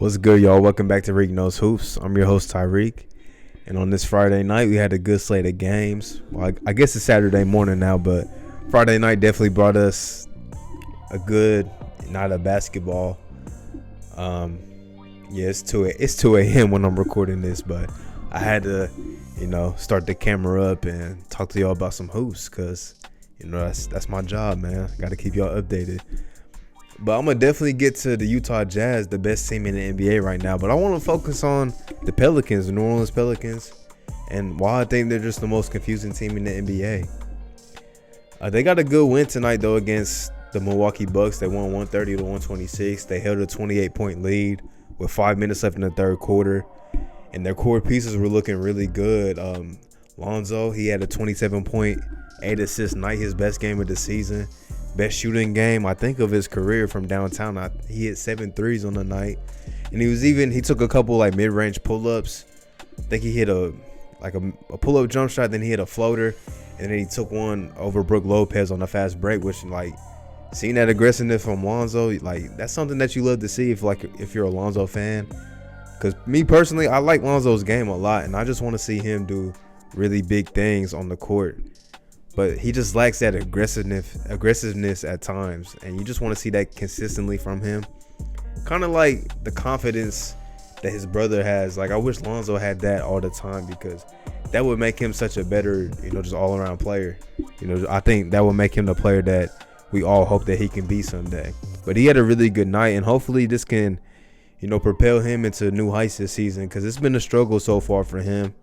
What's good, y'all? Welcome back to Reek Knows Hoops. I'm your host, Tyreek. And on this Friday night, we had a good slate of games. Well, I guess it's Saturday morning now, but Friday night definitely brought us a good night of basketball. It's 2 a.m. when I'm recording this, but I had to, start the camera up and talk to y'all about some hoops because, that's my job, man. Got to keep y'all updated. But I'm going to definitely get to the Utah Jazz, the best team in the NBA right now. But I want to focus on the Pelicans, the New Orleans Pelicans, and why I think they're just the most confusing team in the NBA. They got a good win tonight, though, against the Milwaukee Bucks. They won 130-126. They held a 28-point lead with 5 minutes left in the third quarter. And their core pieces were looking really good. Lonzo, he had a 27-point, 8-assist night, his best game of the season. Best shooting game, I think, of his career from downtown. He hit 7 threes on the night. And he took a couple mid-range pull-ups. I think he hit a pull-up jump shot, then he hit a floater. And then he took one over Brook Lopez on a fast break, which seeing that aggressiveness from Lonzo, that's something that you love to see if you're a Lonzo fan. Because me personally, I like Lonzo's game a lot, and I just want to see him do really big things on the court. But he just lacks that aggressiveness at times, and you just want to see that consistently from him. Kind of like the confidence that his brother has. I wish Lonzo had that all the time because that would make him such a better, just all-around player. I think that would make him the player that we all hope that he can be someday. But he had a really good night, and hopefully this can, propel him into new heights this season because it's been a struggle so far for him.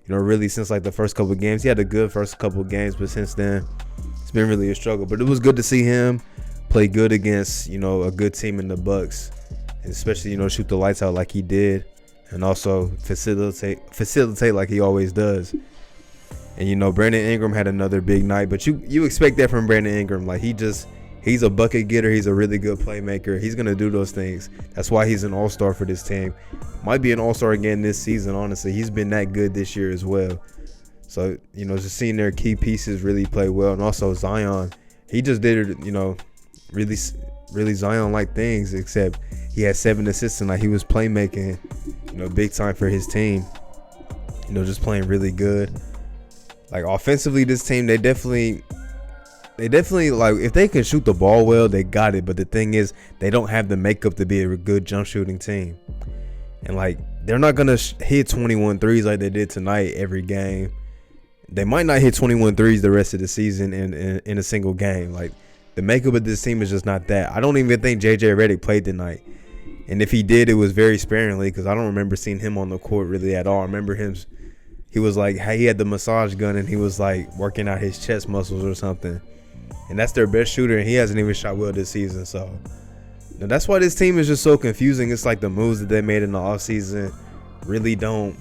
Really since the first couple of games. He had a good first couple of games, but since then, it's been really a struggle. But it was good to see him play good against, a good team in the Bucks, and especially, shoot the lights out like he did, and also facilitate like he always does. And, Brandon Ingram had another big night, but you expect that from Brandon Ingram. He's a bucket getter. He's a really good playmaker. He's going to do those things. That's why he's an all-star for this team. Might be an all-star again this season, honestly. He's been that good this year as well. So, just seeing their key pieces really play well. And also Zion, he just did, really, really Zion-like things, except he had 7 assists and he was playmaking, big time for his team. Just playing really good. Offensively, this team, they definitely if they can shoot the ball well, they got it. But the thing is, they don't have the makeup to be a good jump shooting team. And they're not gonna hit 21 threes like they did tonight every game. They might not hit 21 threes the rest of the season in a single game. The makeup of this team is just not that. I don't even think JJ Redick played tonight. And if he did, it was very sparingly because I don't remember seeing him on the court really at all. I remember him. He was he had the massage gun and he was working out his chest muscles or something. And that's their best shooter, and he hasn't even shot well this season. So that's why this team is just so confusing. It's the moves that they made in the offseason really don't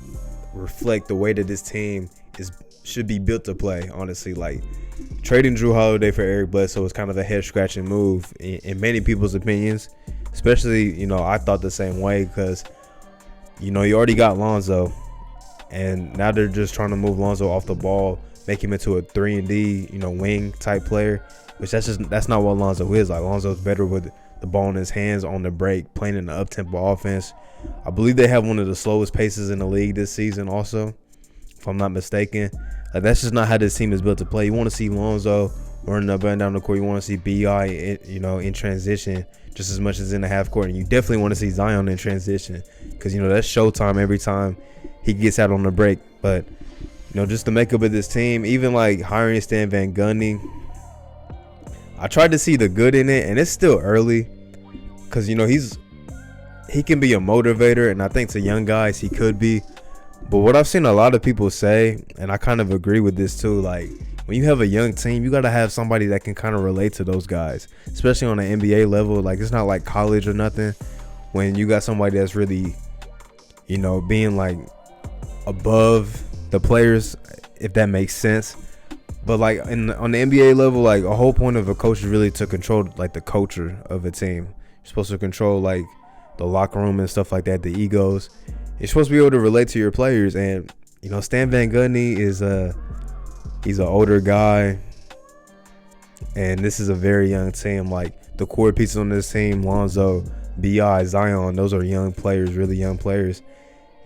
reflect the way that this team should be built to play, honestly. Trading Drew Holiday for Eric Bledsoe was kind of a head-scratching move in many people's opinions. Especially, I thought the same way because, you already got Lonzo. And now they're just trying to move Lonzo off the ball, make him into a 3-and-D, wing type player, which that's not what Lonzo is. Lonzo's better with the ball in his hands on the break, playing in the up-tempo offense. I believe they have one of the slowest paces in the league this season also, if I'm not mistaken. That's just not how this team is built to play. You want to see Lonzo running up and down the court. You want to see B.I., in transition just as much as in the half court. And you definitely want to see Zion in transition because, that's showtime every time he gets out on the break. But just the makeup of this team, even hiring Stan Van Gundy, I tried to see the good in it, and it's still early because he can be a motivator, and I think to young guys he could be. But what I've seen a lot of people say, and I kind of agree with this too, when you have a young team, you got to have somebody that can kind of relate to those guys, especially on the NBA level. It's not like college or nothing. When you got somebody that's really, being above the players, if that makes sense. But on the NBA level, a whole point of a coach is really to control the culture of a team. You're supposed to control the locker room and stuff like that, the egos. You're supposed to be able to relate to your players. And Stan Van Gundy is he's an older guy, and this is a very young team. The core pieces on this team, Lonzo, Bi, Zion, those are young players, really young players,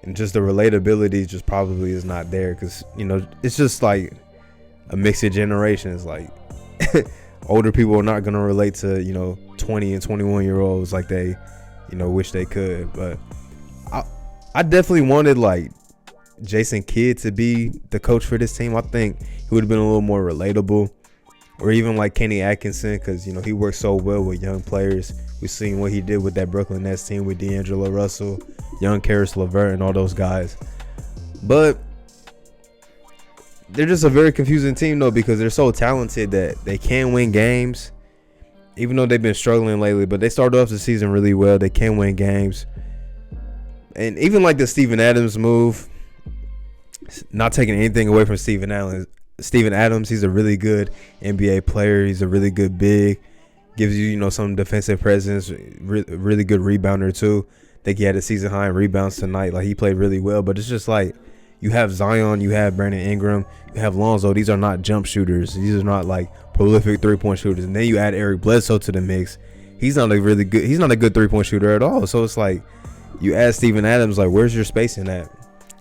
and just the relatability just probably is not there because it's just like a mix of generations. Like older people are not gonna relate to 20 and 21-year-olds like they wish they could. But I definitely wanted like Jason Kidd to be the coach for this team. I think he would have been a little more relatable, or even like Kenny Atkinson, because he works so well with young players. We've seen what he did with that Brooklyn Nets team with D'Angelo Russell, young Karis LeVert, and all those guys. But they're just a very confusing team though, because they're so talented that they can win games, even though they've been struggling lately. But they started off the season really well. They can win games. And even like the Steven Adams move, not taking anything away from Steven Adams, he's a really good NBA player. He's a really good big. Gives you, some defensive presence. Really good rebounder too. I think he had a season high in rebounds tonight. Like, he played really well. But it's just like, you have Zion, you have Brandon Ingram, you have Lonzo. These are not jump shooters. These are not like prolific three-point shooters. And then you add Eric Bledsoe to the mix. He's not a good three-point shooter at all. So it's like, you add Steven Adams, like, where's your spacing at?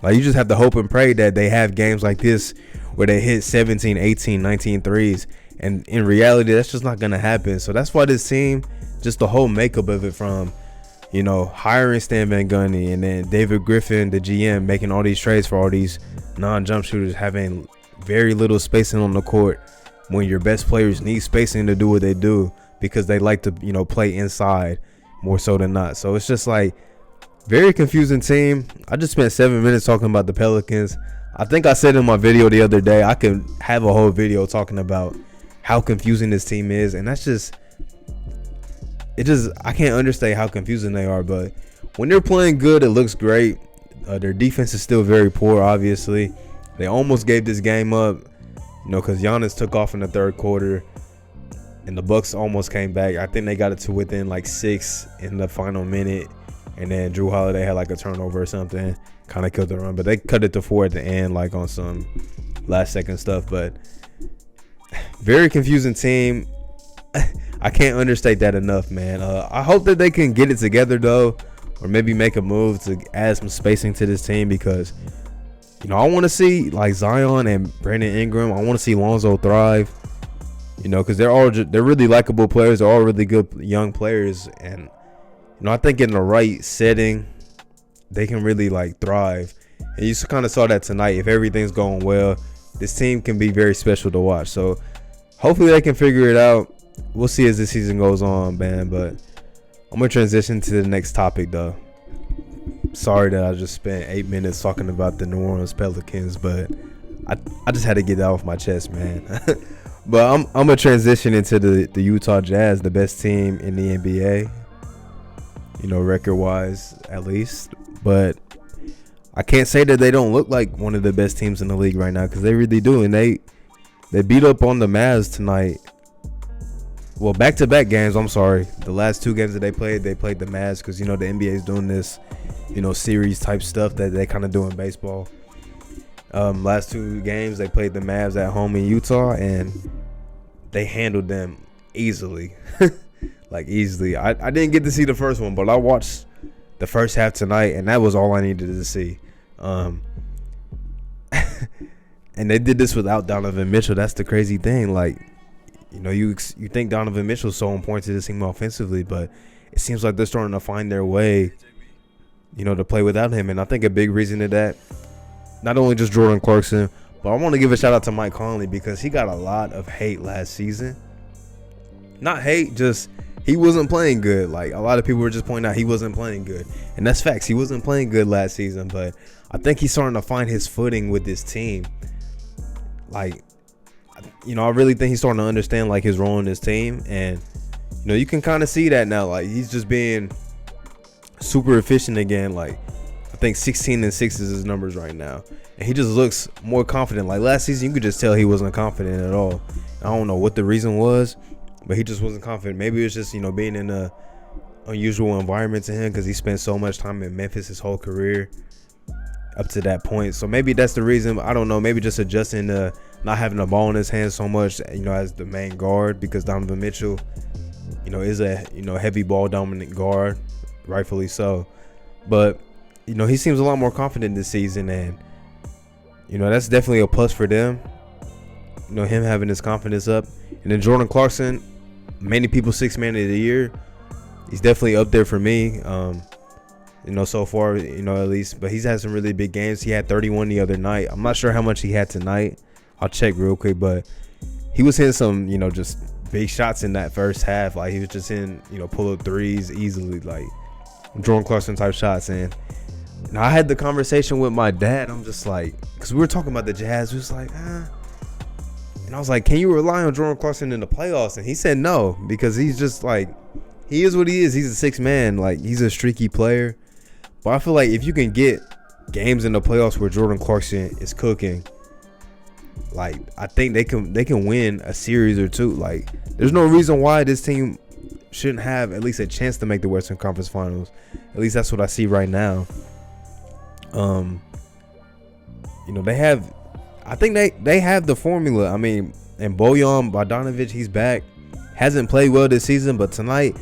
Like, you just have to hope and pray that they have games like this where they hit 17, 18, 19 threes. And in reality, that's just not going to happen. So that's why this team, just the whole makeup of it, from, hiring Stan Van Gundy and then David Griffin, the GM, making all these trades for all these non-jump shooters, having very little spacing on the court when your best players need spacing to do what they do because they like to, play inside more so than not. So it's just like, very confusing team. I just spent 7 minutes talking about the Pelicans. I think I said in my video the other day, I could have a whole video talking about how confusing this team is. And that's just, I can't understate how confusing they are. But when they're playing good, it looks great. Their defense is still very poor, obviously. They almost gave this game up, because Giannis took off in the third quarter. And the Bucks almost came back. I think they got it to within like 6 in the final minute. And then Drew Holiday had like a turnover or something, kind of killed the run. But they cut it to 4 at the end, like on some last second stuff. But very confusing team. I can't understate that enough, man. I hope that they can get it together though, or maybe make a move to add some spacing to this team, because I want to see like Zion and Brandon Ingram. I want to see Lonzo thrive. Because they're really likable players. They're all really good young players, and I think in the right setting, they can really like thrive. And you kind of saw that tonight. If everything's going well, this team can be very special to watch. So hopefully they can figure it out. We'll see as the season goes on, man. But I'm going to transition to the next topic, though. Sorry that I just spent 8 minutes talking about the New Orleans Pelicans, but I just had to get that off my chest, man. But I'm going to transition into the Utah Jazz, the best team in the NBA. Record-wise, at least. But I can't say that they don't look like one of the best teams in the league right now, because they really do. And they beat up on the Mavs tonight. Well, back-to-back games, I'm sorry. The last 2 games that they played the Mavs, because, the NBA is doing this, series-type stuff that they kind of do in baseball. Last 2 games, they played the Mavs at home in Utah, and they handled them easily. Like, easily. I didn't get to see the first one, but I watched the first half tonight, and that was all I needed to see. And they did this without Donovan Mitchell. That's the crazy thing. Like, you think Donovan Mitchell's so important to this team offensively, but it seems like they're starting to find their way, to play without him. And I think a big reason to that, not only just Jordan Clarkson, but I want to give a shout out to Mike Conley, because he got a lot of hate last season. Not hate, just he wasn't playing good. Like, a lot of people were just pointing out he wasn't playing good. And that's facts. He wasn't playing good last season, but I think he's starting to find his footing with this team. Like, I really think he's starting to understand like his role in this team, and you can kind of see that now. Like, he's just being super efficient again. Like, I think 16-6 is his numbers right now, and he just looks more confident. Like, last season, you could just tell he wasn't confident at all. I don't know what the reason was, but he just wasn't confident. Maybe it's just being in a unusual environment to him, because he spent so much time in Memphis his whole career up to that point. So maybe that's the reason. I don't know. Maybe just adjusting to not having the ball in his hands so much, as the main guard, because Donovan Mitchell is a heavy ball dominant guard, rightfully so. But he seems a lot more confident this season, and that's definitely a plus for them. Him having his confidence up, and then Jordan Clarkson, many people sixth man of the year. He's definitely up there for me. So far, at least. But he's had some really big games. He had 31 the other night. I'm not sure how much he had tonight. I'll check real quick, but he was hitting some, just big shots in that first half. Like, he was just in, pull-up threes easily, like Jordan Clarkson type shots. And I had the conversation with my dad. I'm just like, because we were talking about the Jazz. We was like, And I was like, can you rely on Jordan Clarkson in the playoffs? And he said no, because he's just like, he is what he is. He's a sixth man. Like, he's a streaky player. But I feel like if you can get games in the playoffs where Jordan Clarkson is cooking, like, I think they can win a series or two. Like, there's no reason why this team shouldn't have at least a chance to make the Western Conference Finals. At least that's what I see right now. I think they have the formula. I mean, and Bojan Bogdanovic, he's back. Hasn't played well this season, but tonight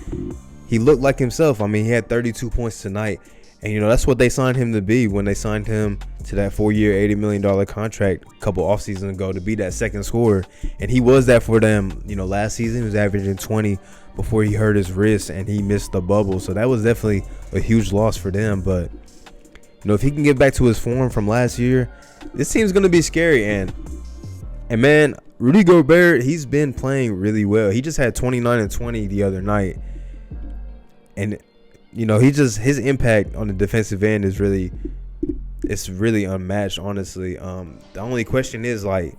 he looked like himself. I mean, he had 32 points tonight. And, that's what they signed him to be when they signed him to that 4-year, $80 million contract a couple offseasons ago to be that second scorer. And he was that for them, last season. He was averaging 20 before he hurt his wrist and he missed the bubble. So that was definitely a huge loss for them. But, if he can get back to his form from last year, this team's going to be scary. And man, Rudy Gobert, he's been playing really well. He just had 29 and 20 the other night. And his impact on the defensive end is really unmatched, honestly. The only question is, like,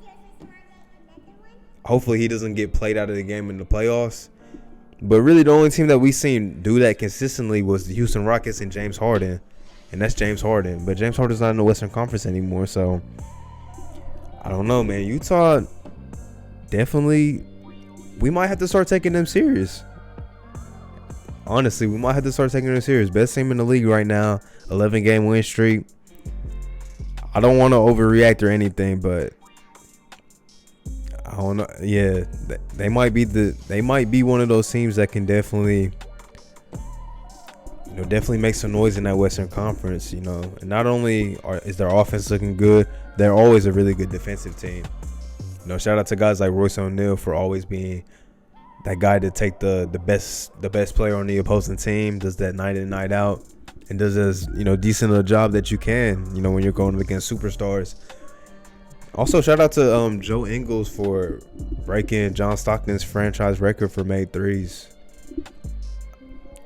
hopefully he doesn't get played out of the game in the playoffs. But really the only team that we've seen do that consistently was the Houston Rockets and James Harden. And that's James Harden. But James Harden's not in the Western Conference anymore, so I don't know, man. Utah, definitely, we might have to start taking them serious. Honestly, we might have to start taking them serious. Best team in the league right now, 11-game win streak. I don't want to overreact or anything, but I don't know. Yeah, they might be one of those teams that can definitely make some noise in that Western Conference. And not only is their offense looking good, they're always a really good defensive team. Shout out to guys like Royce O'Neal for always being that guy to take the best player on the opposing team, does that night in, night out, and does as decent a job that you can, when you're going against superstars. Also, shout out to Joe Ingles for breaking John Stockton's franchise record for made threes.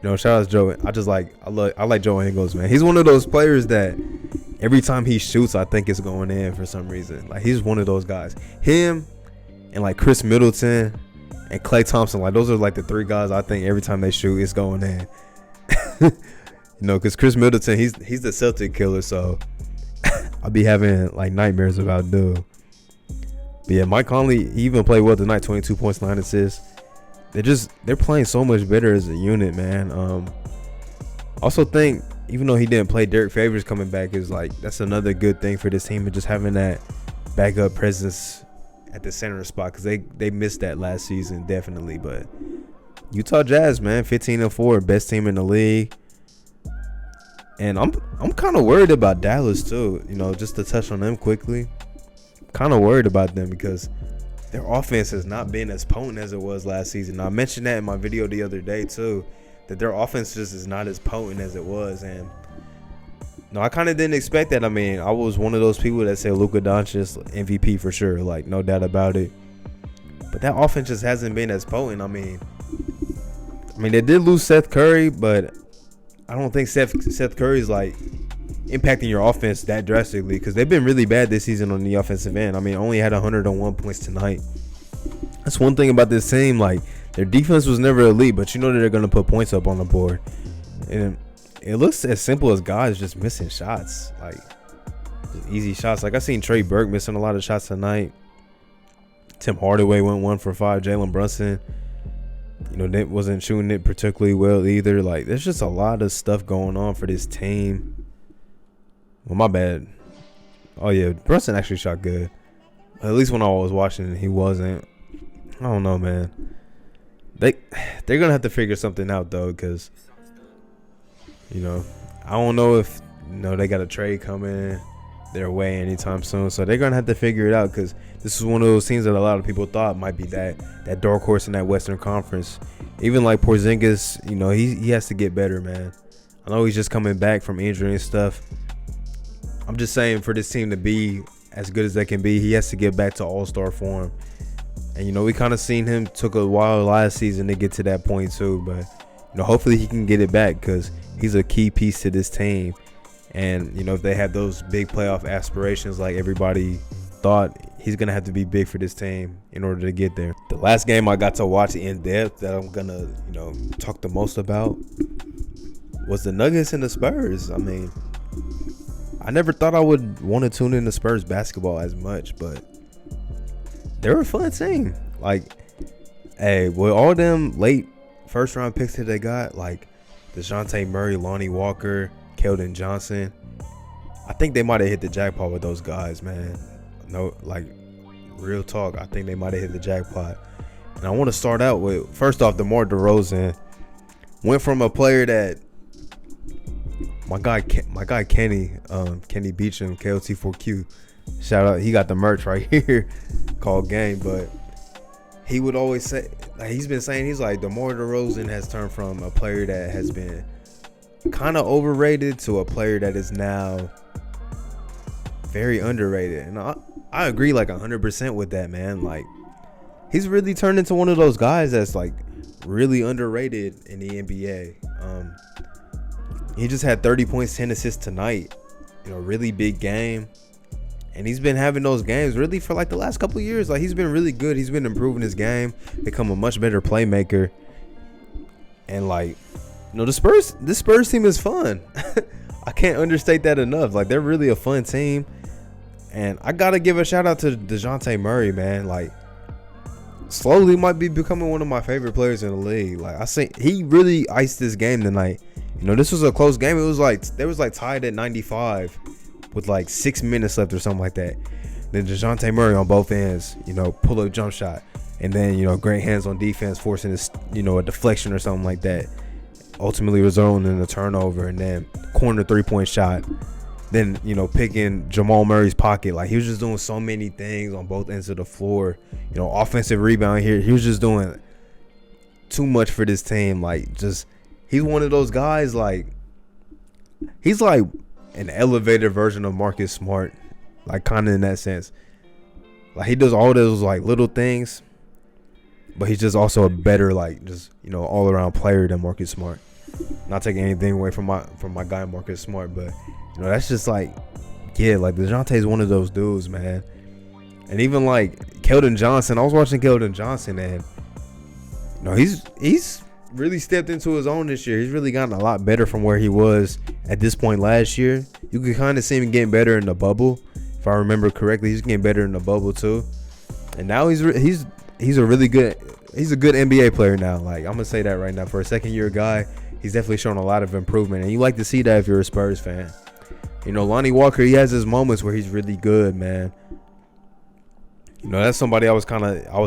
Shout out to Joe. I like Joe Ingles, man. He's one of those players that every time he shoots, I think it's going in for some reason. Like, he's one of those guys. Him and like Chris Middleton and Klay Thompson, like, those are like the three guys I think every time they shoot, it's going in. Because Chris Middleton, he's the Celtic killer, so I'll be having like nightmares about dude. But yeah, Mike Conley, he even played well tonight, 22 points, 9 assists. They're playing so much better as a unit, man. Also think, even though he didn't play, Derek Favors coming back is like, that's another good thing for this team, and just having that backup presence at the center spot, because they missed that last season, definitely. But Utah Jazz, man, 15-4, best team in the league. And I'm kind of worried about Dallas too, just to touch on them quickly. Kind of worried about them because their offense has not been as potent as it was last season. Now, I mentioned that in my video the other day too, that their offense just is not as potent as it was. And no, I kind of didn't expect that. I mean, I was one of those people that said Luka Doncic MVP for sure, like, no doubt about it. But that offense just hasn't been as potent. I mean, they did lose Seth Curry, but I don't think Seth Curry's like impacting your offense that drastically, because they've been really bad this season on the offensive end. I mean, only had 101 points tonight. That's one thing about this team. Like, their defense was never elite, but that they're going to put points up on the board. And it looks as simple as guys just missing shots, like just easy shots. Like, I seen Trey Burke missing a lot of shots tonight. Tim Hardaway went 1 for 5. Jalen Brunson, they wasn't shooting it particularly well either. Like, there's just a lot of stuff going on for this team. Well, my bad. Oh yeah, Brunson actually shot good. At least when I was watching, he wasn't. I don't know, man. They they're gonna have to figure something out though, because I don't know if they got a trade coming their way anytime soon, so they're gonna have to figure it out, because this is one of those teams that a lot of people thought might be that dark horse in that Western Conference. Even like Porzingis, he has to get better, man. I know he's just coming back from injury and stuff. I'm just saying, for this team to be as good as they can be, he has to get back to all-star form. And we kind of seen him took a while last season to get to that point too, but hopefully he can get it back, because he's a key piece to this team. And if they have those big playoff aspirations like everybody thought, he's gonna have to be big for this team in order to get there. The last game I got to watch in depth that I'm gonna talk the most about was the Nuggets and the Spurs. I mean, I never thought I would want to tune in to Spurs basketball as much, but they're a fun team. Like, hey, with all them late first round picks that they got, like DeJounte Murray, Lonnie Walker, Keldon Johnson, I think they might have hit the jackpot with those guys, man. No, like, real talk, I think they might have hit the jackpot. And I want to start out with, first off, DeMar DeRozan went from a player that my guy Kenny Beecham, KLT4Q, shout out, he got the merch right here called Game, but he would always say, like, he's been saying, he's like, DeMar DeRozan has turned from a player that has been kind of overrated to a player that is now very underrated. And I agree like 100% with that, man. Like, he's really turned into one of those guys that's like really underrated in the NBA. He just had 30 points, 10 assists tonight. Really big game. And he's been having those games really for like the last couple of years. Like, he's been really good. He's been improving his game, become a much better playmaker. And like, this Spurs team is fun. I can't understate that enough. Like, they're really a fun team. And I got to give a shout out to DeJounte Murray, man. Like, slowly might be becoming one of my favorite players in the league. Like, I think he really iced this game tonight. This was a close game. It was like, they was like tied at 95 with like 6 minutes left or something like that. Then DeJounte Murray on both ends, pull up jump shot. And then, great hands on defense, forcing this, a deflection or something like that. Ultimately resulting in a turnover, and then corner 3-point shot. Then, picking Jamal Murray's pocket. Like, he was just doing so many things on both ends of the floor. Offensive rebound here. He was just doing too much for this team. Like, just, he's one of those guys, like, he's like an elevated version of Marcus Smart. Like, kind of in that sense. Like, he does all those, like, little things, but he's just also a better, like, just, all-around player than Marcus Smart. Not taking anything away from my guy Marcus Smart, but that's just like, yeah, like DeJounte is one of those dudes, man. And even like Keldon Johnson, I was watching Keldon Johnson, and he's really stepped into his own this year. He's really gotten a lot better from where he was at this point last year. You could kind of see him getting better in the bubble, if I remember correctly. He's getting better in the bubble too, and now he's a good NBA player now. Like, I'm gonna say that right now, for a second-year guy. He's definitely shown a lot of improvement, and you like to see that if you're a Spurs fan. Lonnie Walker, he has his moments where he's really good, man. That's somebody I was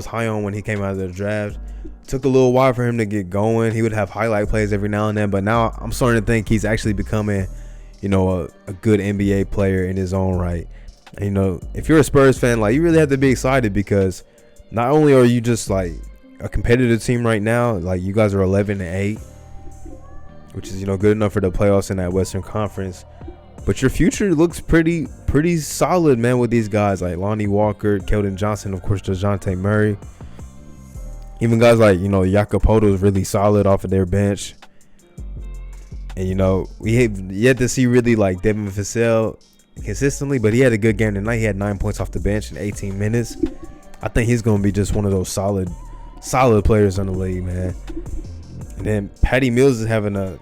high on when he came out of the draft. Took a little while for him to get going. He would have highlight plays every now and then, but now I'm starting to think he's actually becoming, a good NBA player in his own right. And, if you're a Spurs fan, like, you really have to be excited, because not only are you just like a competitive team right now, like, you guys are 11-8. Which is, good enough for the playoffs in that Western Conference. But your future looks pretty solid, man, with these guys like Lonnie Walker, Keldon Johnson, of course, DeJounte Murray. Even guys like, Jakopoto is really solid off of their bench. And, we have yet to see really like Devin Vassell consistently, but he had a good game tonight. He had 9 points off the bench in 18 minutes. I think he's going to be just one of those solid players in the league, man. And then Patty Mills is having a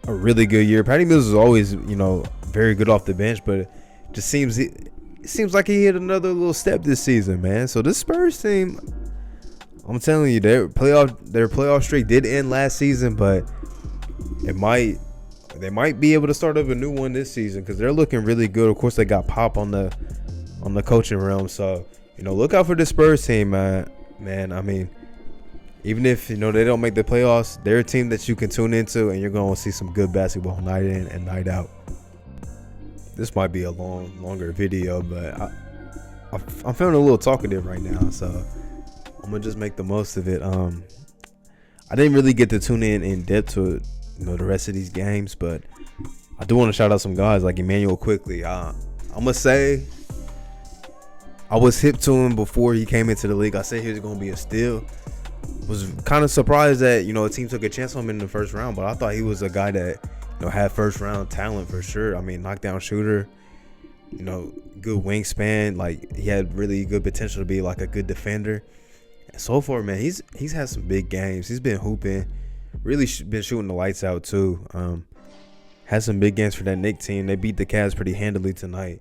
really good year. Patty Mills is always, very good off the bench, but it seems like he hit another little step this season, man. So this Spurs team, I'm telling you, their playoff streak did end last season, but they might be able to start up a new one this season, because they're looking really good. Of course, they got Pop on the coaching realm, so look out for the Spurs team, man. I mean, Even if they don't make the playoffs, they're a team that you can tune into, and you're going to see some good basketball night in and night out. This might be a longer video, but I'm feeling a little talkative right now, so I'm gonna just make the most of it. I didn't really get to tune in depth to the rest of these games, but I do want to shout out some guys like Emmanuel Quickly. I'm gonna say I was hip to him before he came into the league. I said he was gonna be a steal. Was kind of surprised that a team took a chance on him in the first round, but I thought he was a guy that had first round talent for sure. I mean, knockdown shooter, good wingspan. Like, he had really good potential to be like a good defender. And so far, man, he's had some big games. He's been hooping, really been shooting the lights out too. Had some big games for that Knicks team. They beat the Cavs pretty handily tonight.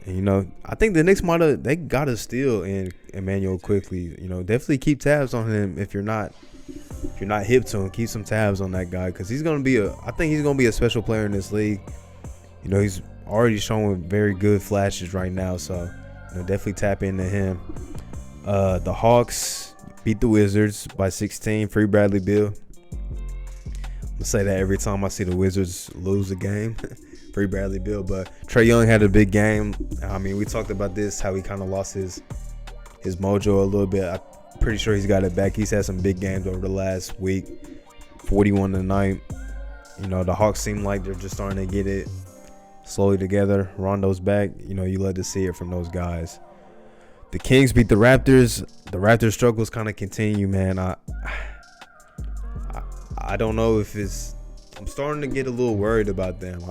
And I think the Knicks they got a steal in Emmanuel Quickly. Definitely keep tabs on him if you're not hip to him. Keep some tabs on that guy, because I think he's gonna be a special player in this league. He's already showing very good flashes right now, so definitely tap into him. The Hawks beat the Wizards by 16. Free Bradley Beal. I'm gonna say that every time I see the Wizards lose a game. Free Bradley Beal. But Trae Young had a big game. I mean, we talked about this, how he kind of lost his mojo a little bit. I'm pretty sure he's got it back. He's had some big games over the last week. 41 tonight. The Hawks seem like they're just starting to get it slowly together. Rondo's back. You love to see it from those guys. The Kings beat the Raptors. The Raptors struggles kind of continue, man. I don't know if I'm starting to get a little worried about them.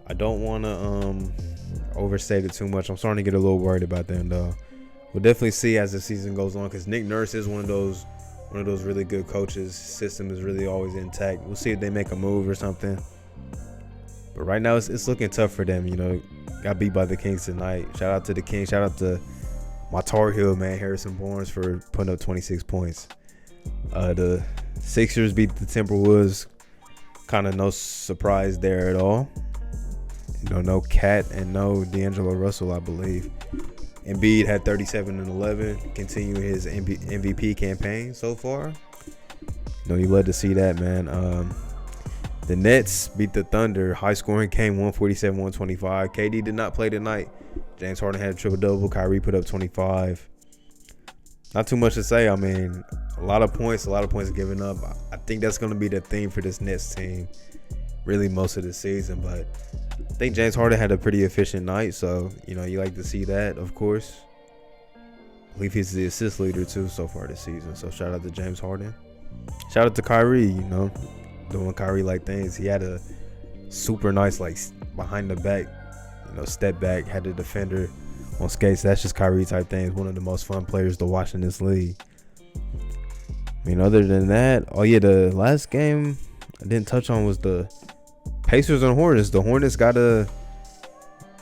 I don't want to overstate it too much. I'm starting to get a little worried about them, though. We'll definitely see as the season goes on, because Nick Nurse is one of those really good coaches. System is really always intact. We'll see if they make a move or something. But right now, it's looking tough for them. Got beat by the Kings tonight. Shout out to the Kings. Shout out to my Tar Heel, man, Harrison Barnes, for putting up 26 points. The Sixers beat the Timberwolves. Kind of no surprise there at all. No Cat and no D'Angelo Russell, I believe. Embiid had 37 and 11, continuing his MVP campaign so far. You love to see that, man. The Nets beat the Thunder. High scoring game, 147-125. KD did not play tonight. James Harden had a triple-double. Kyrie put up 25. Not too much to say. I mean, a lot of points given up. I think that's going to be the theme for this Nets team really most of the season. But I think James Harden had a pretty efficient night. So, you like to see that, of course. I believe he's the assist leader, too, so far this season. So, shout out to James Harden. Shout out to Kyrie, doing Kyrie-like things. He had a super nice, behind the back, step back, had the defender on skates. That's just Kyrie-type things. One of the most fun players to watch in this league. I mean, other than that, the last game I didn't touch on was the Pacers and Hornets. The Hornets got a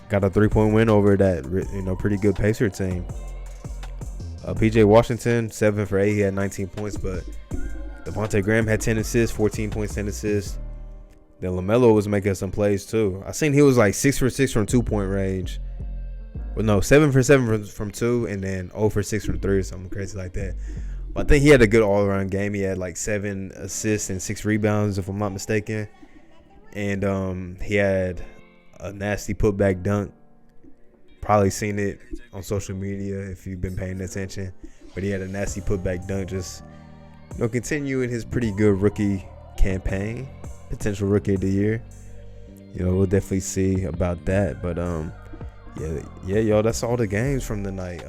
3-point win over that, pretty good Pacer team. PJ Washington, 7 for 8. He had 19 points, but Devontae Graham had 10 assists, 14 points, 10 assists. Then LaMelo was making some plays too. I seen he was 6 for 6 from 2-point range. Well, no, 7 for 7 from 2, and then 0 for 6 from 3 or something crazy like that. But I think he had a good all-around game. He had 7 assists and 6 rebounds, if I'm not mistaken. And he had a nasty putback dunk. Probably seen it on social media if you've been paying attention. But he had a nasty putback dunk, just continuing his pretty good rookie campaign, potential rookie of the year. We'll definitely see about that. But yeah, y'all, that's all the games from the night.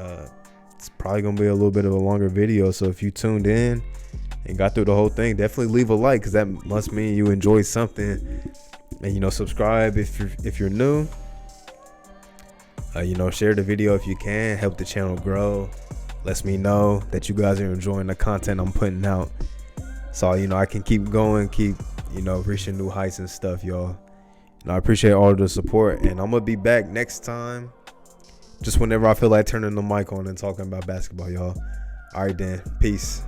It's probably gonna be a little bit of a longer video, so if you tuned in and got through the whole thing, definitely leave a like, because that must mean you enjoyed something. And subscribe if you're new. Share the video if you can, help the channel grow. Lets me know that you guys are enjoying the content I'm putting out, so I can keep going, keep reaching new heights and stuff, y'all. I appreciate all of the support, and I'm gonna be back next time, just whenever I feel like turning the mic on and talking about basketball, y'all. All right, then, peace.